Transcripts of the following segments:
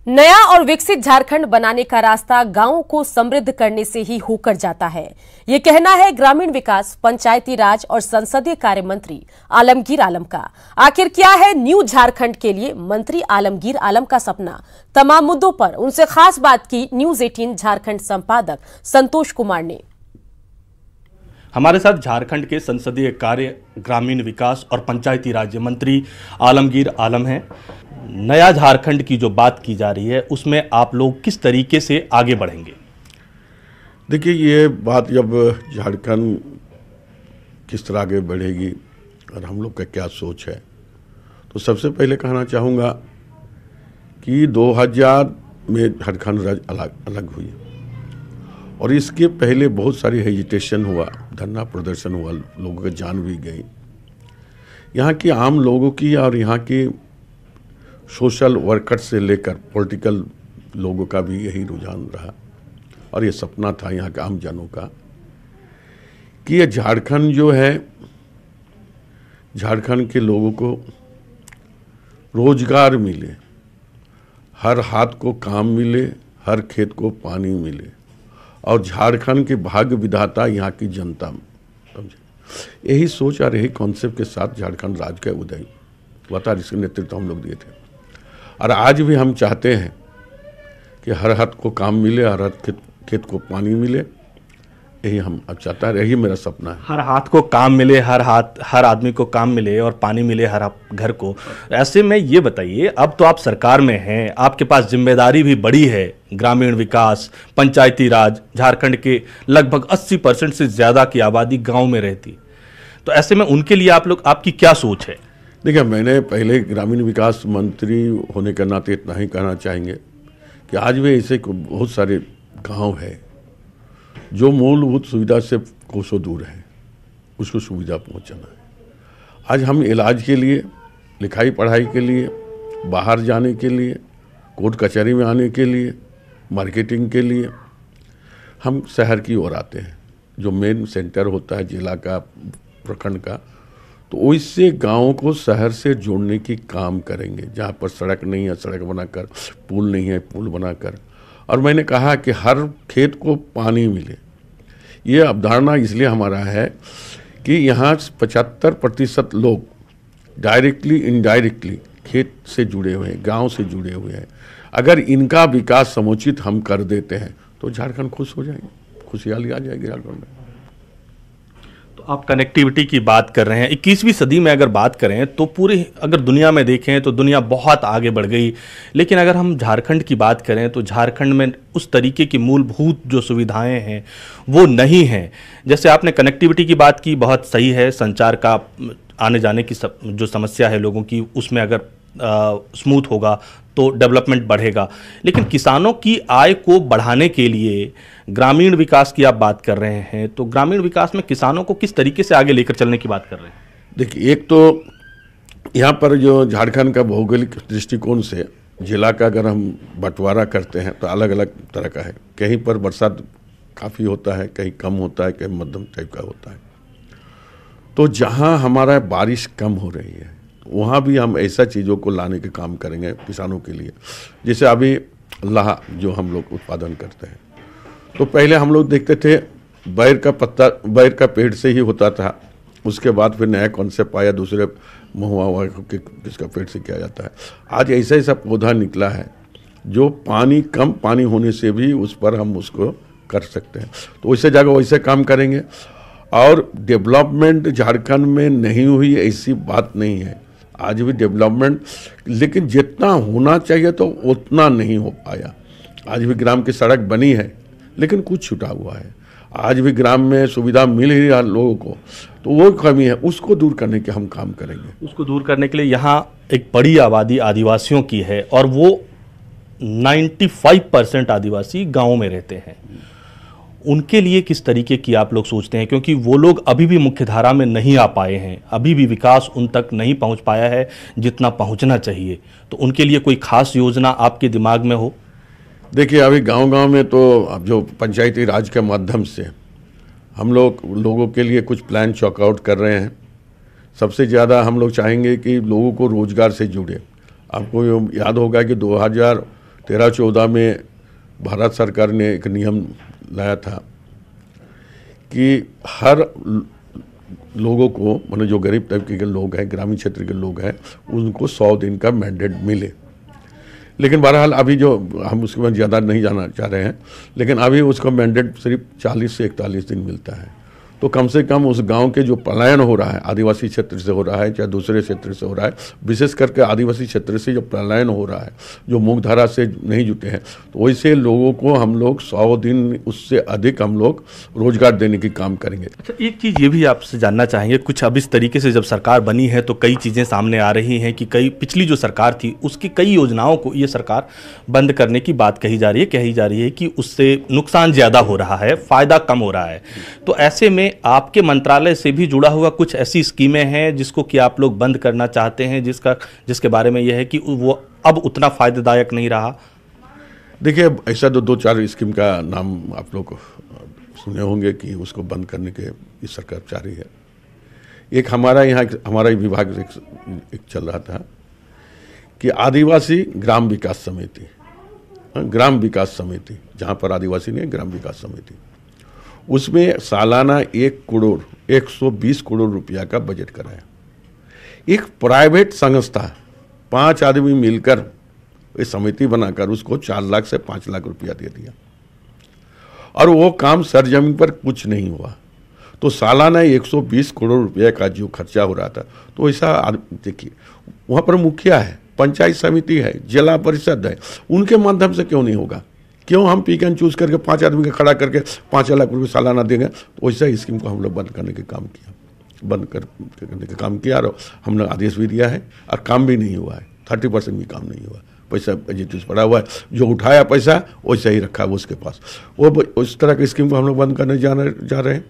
नया और विकसित झारखंड बनाने का रास्ता गांवों को समृद्ध करने से ही होकर जाता है, ये कहना है ग्रामीण विकास, पंचायती राज और संसदीय कार्य मंत्री आलमगीर आलम का। आखिर क्या है न्यू झारखंड के लिए मंत्री आलमगीर आलम का सपना? तमाम मुद्दों पर उनसे खास बात की न्यूज 18 झारखंड संपादक संतोष कुमार ने। हमारे साथ झारखंड के संसदीय कार्य, ग्रामीण विकास और पंचायती राज मंत्री आलमगीर आलम हैं। नया झारखंड की जो बात की जा रही है उसमें आप लोग किस तरीके से आगे बढ़ेंगे? देखिए, ये बात जब झारखंड किस तरह आगे बढ़ेगी और हम लोग का क्या सोच है, तो सबसे पहले कहना चाहूँगा कि 2000 में झारखंड राज्य अलग हुई और इसके पहले बहुत सारी हेजिटेशन हुआ, धरना प्रदर्शन हुआ, लोगों की जान भी गई। यहाँ की आम लोगों की और यहाँ की सोशल वर्कर से लेकर पॉलिटिकल लोगों का भी यही रुझान रहा और ये सपना था यहाँ के आम जनों का कि ये झारखंड जो है, झारखंड के लोगों को रोजगार मिले, हर हाथ को काम मिले, हर खेत को पानी मिले और झारखंड के भाग्य विधाता यहाँ की जनता, समझे। यही सोच और यही कॉन्सेप्ट के साथ झारखंड राज्य का उदय हुआ था, जिसके नेतृत्व हम लोग दिए थे। और आज भी हम चाहते हैं कि हर हाथ को काम मिले, हर हाथ खेत को पानी मिले। यही हम अब चाहता है, यही मेरा सपना है। हर हाथ को काम मिले, हर आदमी को काम मिले और पानी मिले हर घर को। ऐसे में ये बताइए, अब तो आप सरकार में हैं, आपके पास जिम्मेदारी भी बड़ी है। ग्रामीण विकास, पंचायती राज, झारखंड के लगभग 80% से ज़्यादा की आबादी गाँव में रहती, तो ऐसे में उनके लिए आपकी क्या सोच है? देखिए, मैंने पहले ग्रामीण विकास मंत्री होने के नाते इतना ही कहना चाहेंगे कि आज भी ऐसे बहुत सारे गांव है जो मूलभूत सुविधा से कोसों दूर है, उसको सुविधा पहुंचाना है। आज हम इलाज के लिए, लिखाई पढ़ाई के लिए, बाहर जाने के लिए, कोर्ट कचहरी में आने के लिए, मार्केटिंग के लिए हम शहर की ओर आते हैं, जो मेन सेंटर होता है जिला का, प्रखंड का। तो इससे गाँवों को शहर से जोड़ने की काम करेंगे। जहाँ पर सड़क नहीं है, सड़क बनाकर, पुल नहीं है, पुल बनाकर। और मैंने कहा कि हर खेत को पानी मिले। ये अवधारणा इसलिए हमारा है कि यहाँ 75% लोग डायरेक्टली इनडायरेक्टली खेत से जुड़े हुए हैं, गांव से जुड़े हुए हैं। अगर इनका विकास समुचित हम कर देते हैं तो झारखंड खुश हो जाएंगे, खुशहाली आ जाएगी झारखंड में। आप कनेक्टिविटी की बात कर रहे हैं। 21वीं सदी में अगर बात करें तो पूरी अगर दुनिया में देखें तो दुनिया बहुत आगे बढ़ गई, लेकिन अगर हम झारखंड की बात करें तो झारखंड में उस तरीके की मूलभूत जो सुविधाएं हैं वो नहीं हैं। जैसे आपने कनेक्टिविटी की बात की, बहुत सही है, संचार का आने जाने की जो समस्या है लोगों की, उसमें अगर स्मूथ होगा तो डेवलपमेंट बढ़ेगा। लेकिन किसानों की आय को बढ़ाने के लिए ग्रामीण विकास की आप बात कर रहे हैं, तो ग्रामीण विकास में किसानों को किस तरीके से आगे लेकर चलने की बात कर रहे हैं? देखिए, एक तो यहाँ पर जो झारखंड का भौगोलिक दृष्टिकोण से जिला का अगर हम बंटवारा करते हैं तो अलग अलग तरह का है। कहीं पर बरसात काफ़ी होता है, कहीं कम होता है, कहीं मध्यम टाइप का होता है। तो जहाँ हमारा बारिश कम हो रही है वहाँ भी हम ऐसा चीज़ों को लाने के काम करेंगे किसानों के लिए। जैसे अभी लाह जो हम लोग उत्पादन करते हैं, तो पहले हम लोग देखते थे बैर का पत्ता, बैर का पेड़ से ही होता था। उसके बाद फिर नया कॉन्सेप्ट आया, दूसरे महुआ किसका पेड़ से किया जाता है। आज ऐसा ऐसा पौधा निकला है जो कम पानी होने से भी उस पर हम उसको कर सकते हैं। तो वैसे जगह वैसे काम करेंगे। और डेवलपमेंट झारखंड में नहीं हुई ऐसी बात नहीं है, आज भी डेवलपमेंट, लेकिन जितना होना चाहिए तो उतना नहीं हो पाया। आज भी ग्राम की सड़क बनी है लेकिन कुछ छूटा हुआ है। आज भी ग्राम में सुविधा मिल ही रहा लोगों को, तो वो कमी है, उसको दूर करने के हम काम करेंगे। उसको दूर करने के लिए यहाँ एक बड़ी आबादी आदिवासियों की है और वो 95% आदिवासी गाँव में रहते हैं। उनके लिए किस तरीके की आप लोग सोचते हैं? क्योंकि वो लोग अभी भी मुख्य धारा में नहीं आ पाए हैं, अभी भी विकास उन तक नहीं पहुंच पाया है जितना पहुंचना चाहिए। तो उनके लिए कोई खास योजना आपके दिमाग में हो? देखिए, अभी गांव-गांव में तो अब जो पंचायती राज के माध्यम से हम लोगों के लिए कुछ प्लान चॉकआउट कर रहे हैं। सबसे ज़्यादा हम लोग चाहेंगे कि लोगों को रोज़गार से जुड़े। आपको याद होगा कि 13-14 में भारत सरकार ने एक नियम लाया था कि हर लोगों को, मतलब जो गरीब तबके के लोग हैं, ग्रामीण क्षेत्र के लोग हैं, उनको 100 दिन का मैंडेट मिले। लेकिन बहरहाल अभी जो हम उसके बाद ज़्यादा नहीं जाना चाह रहे हैं, लेकिन अभी उसका मैंडेट सिर्फ 40 से 41 दिन मिलता है। तो कम से कम उस गांव के जो पलायन हो रहा है, आदिवासी क्षेत्र से हो रहा है चाहे दूसरे क्षेत्र से हो रहा है, विशेष करके आदिवासी क्षेत्र से जो पलायन हो रहा है, जो मुख्यधारा से नहीं जुटे हैं, तो वैसे लोगों को हम लोग 100 दिन उससे अधिक हम लोग रोजगार देने की काम करेंगे। अच्छा, एक चीज़ ये भी आपसे जानना चाहेंगे, कुछ अब इस तरीके से जब सरकार बनी है तो कई चीज़ें सामने आ रही हैं कि कई पिछली जो सरकार थी उसकी कई योजनाओं को ये सरकार बंद करने की बात कही जा रही है कि उससे नुकसान ज़्यादा हो रहा है, फ़ायदा कम हो रहा है। तो ऐसे में आपके मंत्रालय से भी जुड़ा हुआ कुछ ऐसी स्कीमें हैं जिसको कि आप लोग बंद करना चाहते हैं, जिसके बारे में यह है कि वो अब उतना फायदेदायक नहीं रहा? देखिए, ऐसा तो 2-4 स्कीम का नाम आप लोग सुने होंगे कि उसको बंद करने के ये सरकार चाह रही है। एक हमारा यहाँ हमारा विभाग एक चल रहा था कि आदिवासी ग्राम विकास समिति, ग्राम विकास समिति, जहाँ पर आदिवासी नहीं, ग्राम विकास समिति, उसमें सालाना 120 करोड़ रुपया का बजट कराया। एक प्राइवेट संस्था 5 आदमी मिलकर ये समिति बनाकर उसको 4 लाख से 5 लाख रुपया दे दिया और वो काम सरजमीन पर कुछ नहीं हुआ। तो सालाना 120 करोड़ रुपया का जो खर्चा हो रहा था, तो ऐसा देखिए, वहाँ पर मुखिया है, पंचायत समिति है, जिला परिषद है, उनके माध्यम से क्यों नहीं होगा? क्यों हम पिक एंड चूज करके 5 आदमी का खड़ा करके 5 लाख रुपये सालाना देंगे? तो वैसा स्कीम को हम लोग बंद करने के काम किया, बंद करने का काम किया और हमने आदेश भी दिया है और काम भी नहीं हुआ है। 30% भी काम नहीं हुआ, पैसा एजेंसीज पड़ा हुआ है, जो उठाया पैसा वैसा ही रखा है उसके पास। वो उस तरह की स्कीम को हम लोग बंद करने जा रहे हैं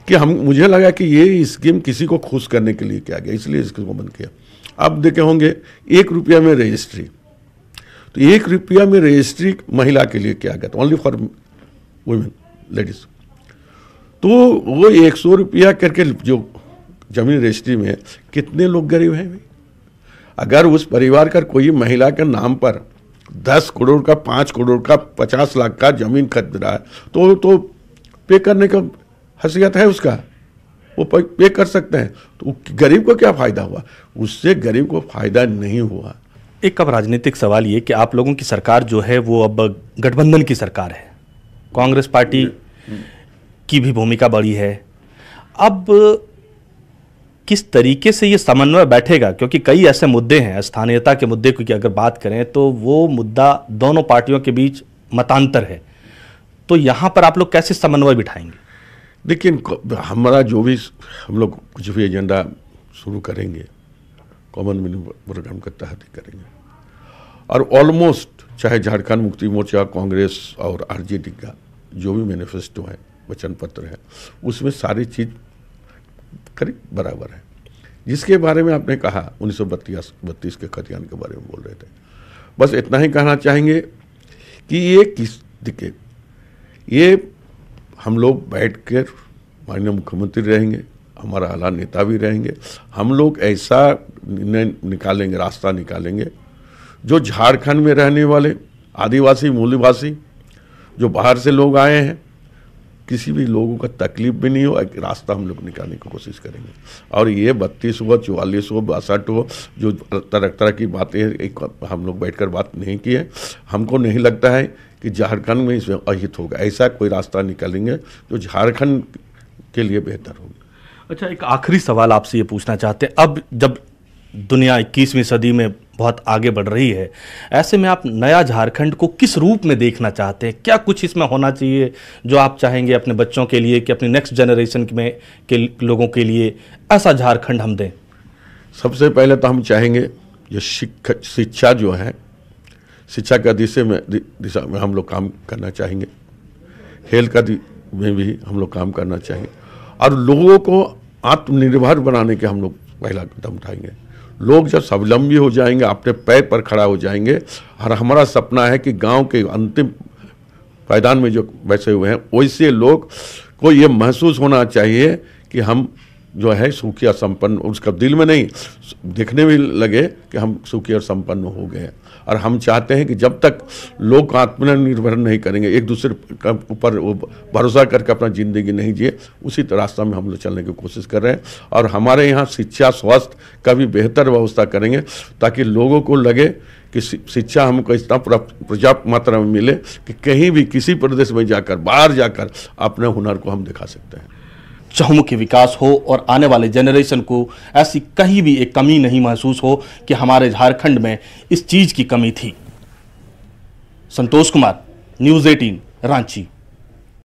कि मुझे लगा कि ये स्कीम किसी को खुश करने के लिए किया गया, इसलिए स्कीम को बंद किया। अब देखे होंगे 1 रुपया में रजिस्ट्री, तो 1 रुपया में रजिस्ट्री महिला के लिए किया गया था, ओनली फॉर वुमेन, लेडीज। तो वो 100 रुपया करके जो जमीन रजिस्ट्री में कितने लोग गरीब हैं भाई? अगर उस परिवार का कोई महिला के नाम पर 10 करोड़ का, 5 करोड़ का, 50 लाख का जमीन खरीद रहा है, तो पे करने का हैसियत है उसका, वो पे कर सकते हैं। तो गरीब को क्या फायदा हुआ? उससे गरीब को फायदा नहीं हुआ। एक अब राजनीतिक सवाल ये कि आप लोगों की सरकार जो है वो अब गठबंधन की सरकार है, कांग्रेस पार्टी की भी भूमिका बड़ी है। अब किस तरीके से ये समन्वय बैठेगा? क्योंकि कई ऐसे मुद्दे हैं, स्थानीयता के मुद्दे की अगर बात करें तो वो मुद्दा दोनों पार्टियों के बीच मतांतर है, तो यहाँ पर आप लोग कैसे समन्वय बिठाएंगे? देखिए, हमारा जो भी हम लोग कुछ भी एजेंडा शुरू करेंगे कॉमन मिनिमम प्रोग्राम के तहत ही करेंगे, और ऑलमोस्ट चाहे झारखंड मुक्ति मोर्चा, कांग्रेस और आरजेडी का जो भी मैनिफेस्टो है, वचन पत्र है, उसमें सारी चीज़ करीब बराबर है। जिसके बारे में आपने कहा 1932 के खतियान के बारे में बोल रहे थे, बस इतना ही कहना चाहेंगे कि ये हम लोग बैठ कर, माननीय मुख्यमंत्री रहेंगे, हमारा आला नेता भी रहेंगे, हम लोग ऐसा निर्णय निकालेंगे, रास्ता निकालेंगे जो झारखंड में रहने वाले आदिवासी मूलवासी जो बाहर से लोग आए हैं, किसी भी लोगों का तकलीफ भी नहीं हो, एक रास्ता हम लोग निकालने की कोशिश करेंगे। और ये 32 हो, 44 हो, 62 हो, जो तरह तरह की बातें एक हम लोग बैठकर बात नहीं की है, हमको नहीं लगता है कि झारखंड में इसमें अहित होगा। ऐसा कोई रास्ता निकालेंगे जो झारखंड के लिए बेहतर होगा। अच्छा, एक आखिरी सवाल आपसे ये पूछना चाहते हैं, अब जब दुनिया 21वीं सदी में बहुत आगे बढ़ रही है, ऐसे में आप नया झारखंड को किस रूप में देखना चाहते हैं? क्या कुछ इसमें होना चाहिए जो आप चाहेंगे अपने बच्चों के लिए कि अपनी नेक्स्ट जनरेशन में के लोगों के लिए ऐसा झारखंड हम दें? सबसे पहले तो हम चाहेंगे ये शिक्षा जो है, शिक्षा का दिशा में हम लोग काम करना चाहेंगे, हेल्थ का में भी हम लोग काम करना चाहिए, और लोगों को आत्मनिर्भर बनाने के हम लोग पहला कदम उठाएंगे। लोग जब स्वावलंबी हो जाएंगे, अपने पैर पर खड़ा हो जाएंगे, और हमारा सपना है कि गांव के अंतिम पायदान में जो बैठे हुए हैं, वैसे लोग को ये महसूस होना चाहिए कि हम जो है सुखी और संपन्न, उसका दिल में नहीं, दिखने में लगे कि हम सुखी और संपन्न हो गए। और हम चाहते हैं कि जब तक लोग आत्मनिर्भर नहीं करेंगे, एक दूसरे के ऊपर भरोसा करके अपना ज़िंदगी नहीं जिए, उसी रास्ता में हम लोग चलने की कोशिश कर रहे हैं। और हमारे यहाँ शिक्षा स्वास्थ्य का भी बेहतर व्यवस्था करेंगे ताकि लोगों को लगे कि शिक्षा हमको इतना पर्याप्त मात्रा में मिले कि कहीं भी किसी प्रदेश में जाकर, बाहर जाकर अपने हुनर को हम दिखा सकते हैं। चहुमुखी विकास हो और आने वाले जनरेशन को ऐसी कहीं भी एक कमी नहीं महसूस हो कि हमारे झारखंड में इस चीज की कमी थी। संतोष कुमार, न्यूज़ 18, रांची।